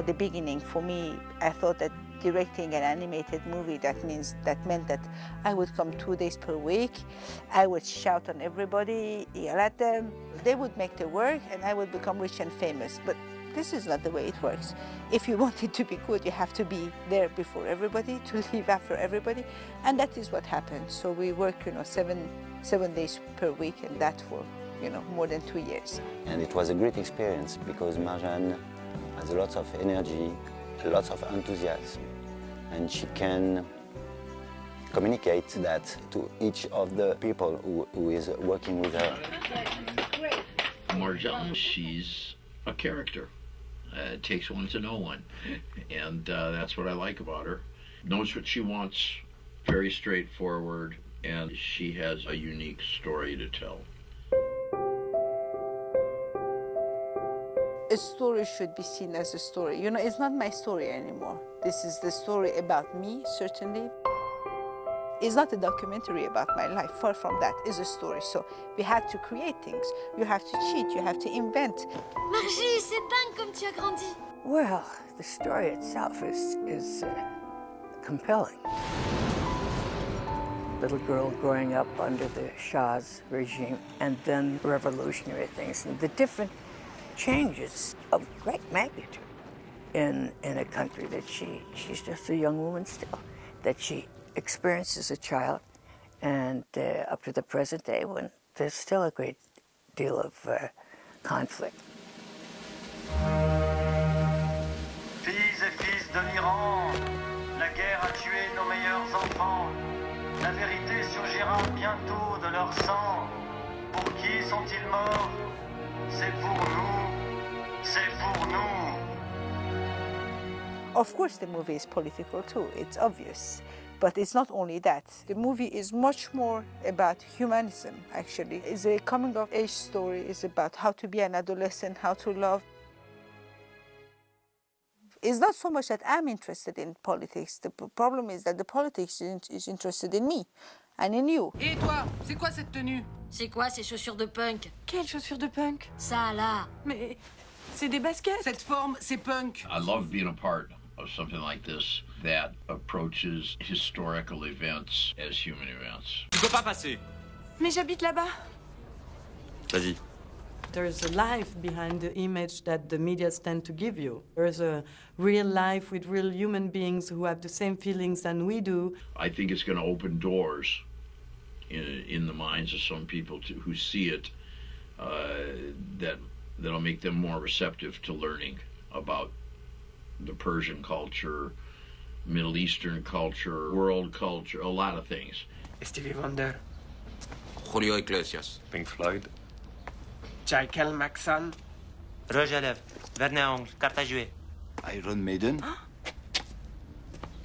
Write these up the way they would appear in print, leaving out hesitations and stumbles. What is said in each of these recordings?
At the beginning, for me, I thought that directing an animated movie, that meant that I would come 2 days per week, I would shout on everybody, yell at them, they would make the work, and I would become rich and famous. But this is not the way it works. If you want it to be good, you have to be there before everybody, to leave after everybody, and that is what happened. So we work, 7 days per week, and that for, more than 2 years. And it was a great experience because Marjane has a lot of energy, lots of enthusiasm, and she can communicate that to each of the people who is working with her. Marjane, she's a character. It takes one to know one, and that's what I like about her. Knows what she wants, very straightforward, and she has a unique story to tell. A story should be seen as a story. It's not my story anymore. This is the story about me, certainly. It's not a documentary about my life. Far from that. It's a story. So we have to create things. You have to cheat. You have to invent. Marjane, c'est dingue comme tu as grandi. Well, the story itself is compelling. Little girl growing up under the Shah's regime, and then revolutionary things, and the different changes of great magnitude in a country that she's just a young woman still, that she experienced as a child, and up to the present day when there's still a great deal of conflict. Filles et fils de l'Iran, la guerre a tué nos meilleurs enfants. La vérité surgira bientôt de leur sang. Pour qui sont-ils morts? C'est pour nous, c'est pour nous. Of course, the movie is political too, it's obvious. But it's not only that. The movie is much more about humanism, actually. It's a coming-of-age story. It's about how to be an adolescent, how to love. It's not so much that I'm interested in politics. The problem is that the politics is interested in me and in you. Et toi, c'est quoi cette tenue? C'est quoi ces chaussures de punk? Quelles chaussures de punk? Ça, là. Mais c'est des baskets. Cette forme, c'est punk. I love being a part of something like this that approaches historical events as human events. Tu peux pas passer. Mais j'habite là-bas. Vas-y. There's a life behind the image that the media tend to give you. There's a real life with real human beings who have the same feelings than we do. I think it's going to open doors in the minds of some people who see it that'll make them more receptive to learning about the Persian culture, Middle Eastern culture, world culture, a lot of things. Stevie Wonder. Julio Iglesias. Pink Floyd. Michael Maxon. Rouge à lèvres, vernis à ongles, carte à jouer. Iron Maiden.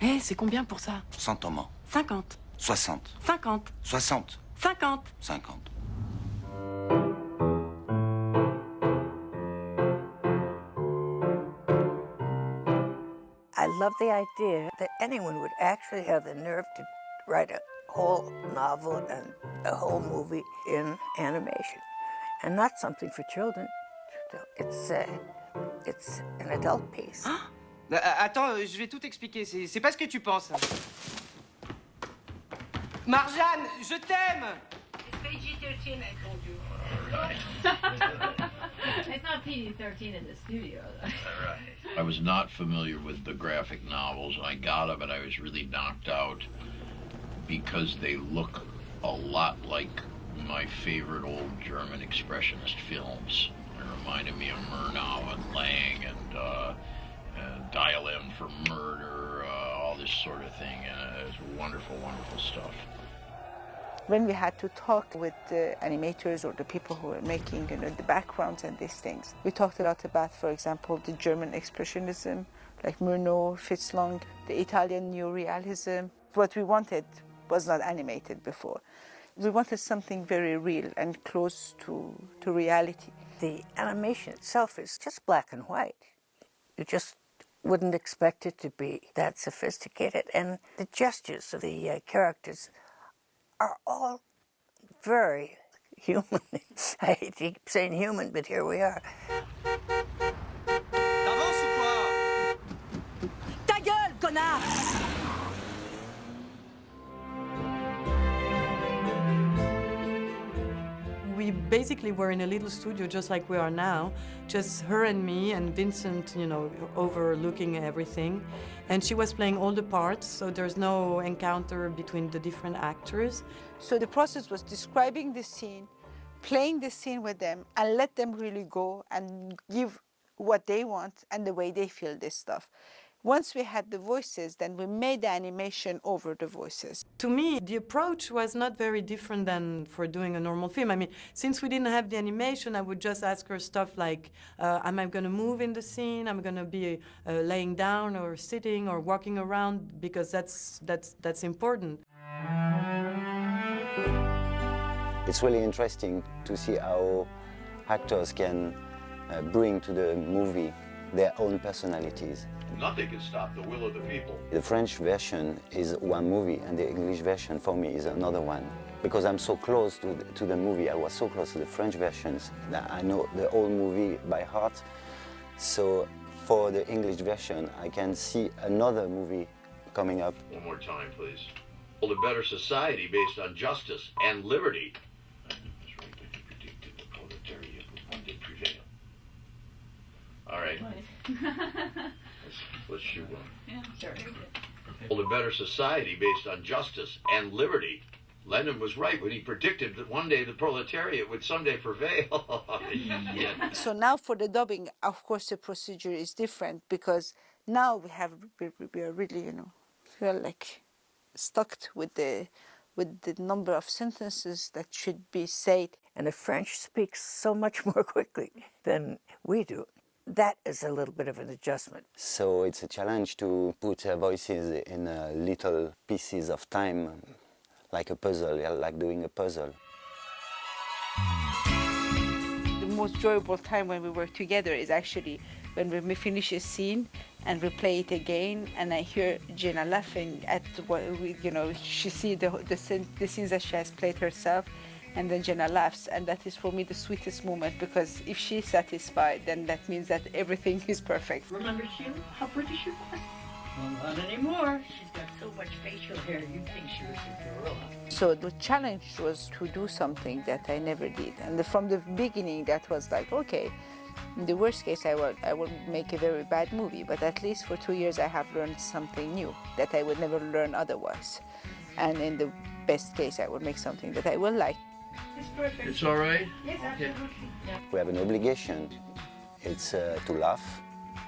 Eh, c'est combien pour ça? 100 tomments. 50. 60. 50. 60. 50. 50. I love the idea that anyone would actually have the nerve to write a whole novel and a whole movie in animation, and not something for children. It's an adult piece. Attends, je vais tout expliquer. C'est pas ce que tu penses. Marjane, je t'aime. It's PG-13, I told you. It's not PG-13 in the studio, though. I was not familiar with the graphic novels. I got them, and I was really knocked out because they look a lot like my favorite old German expressionist films. It reminded me of Murnau and Lang and Dial M for Murder, all this sort of thing. It was wonderful, wonderful stuff. When we had to talk with the animators or the people who were making the backgrounds and these things, we talked a lot about, for example, the German expressionism, like Murnau, Fitzlong, the Italian neorealism. What we wanted was not animated before. We wanted something very real and close to reality. The animation itself is just black and white. You just wouldn't expect it to be that sophisticated. And the gestures of the characters are all very human. I hate to keep saying human, but here we are. T'avances ou quoi? connard! We basically were in a little studio just like we are now, just her and me and Vincent, you know, overlooking everything. And she was playing all the parts, so there's no encounter between the different actors. So the process was describing the scene, playing the scene with them, and let them really go and give what they want and the way they feel this stuff. Once we had the voices, then we made the animation over the voices. To me, the approach was not very different than for doing a normal film. I mean, since we didn't have the animation, I would just ask her stuff like, am I going to move in the scene? Am I going to be laying down or sitting or walking around? Because that's important. It's really interesting to see how actors can bring to the movie their own personalities. Nothing can stop the will of the people. The French version is one movie and the English version for me is another one. Because I'm so close to the movie, I was so close to the French versions that I know the whole movie by heart. So for the English version, I can see another movie coming up. One more time, please. Build a better society based on justice and liberty. That's right, but he predicted the proletariat would one day prevail. All right. Let's shoot one. Yeah, sure. Build a better society based on justice and liberty. Lenin was right when he predicted that one day the proletariat would someday prevail. Yeah. So now for the dubbing, of course, the procedure is different because now we are really, you know, we are like stuck with the number of sentences that should be said. And the French speaks so much more quickly than we do. That is a little bit of an adjustment. So it's a challenge to put voices in little pieces of time, like a puzzle, yeah, like doing a puzzle. The most enjoyable time when we work together is actually when we finish a scene and we play it again, and I hear Jenna laughing at what you know. She sees the scenes that she has played herself, and then Jenna laughs, and that is for me the sweetest moment, because if she's satisfied, then that means that everything is perfect. Remember how pretty she was? Well, not anymore. She's got so much facial hair, you'd think she was a gorilla. So the challenge was to do something that I never did, and from the beginning that was like, okay, in the worst case I will make a very bad movie, but at least for 2 years I have learned something new that I would never learn otherwise. And in the best case I would make something that I will like. It's perfect. It's all right? Yes, absolutely. Yeah. We have an obligation. It's to laugh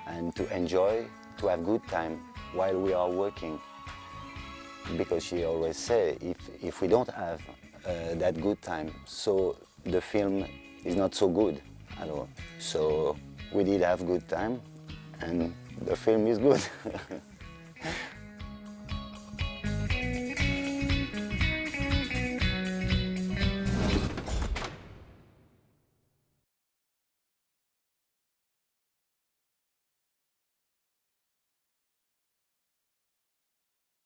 and to enjoy, to have good time while we are working. Because she always say, if we don't have that good time, so the film is not so good at all. So we did have good time, and the film is good.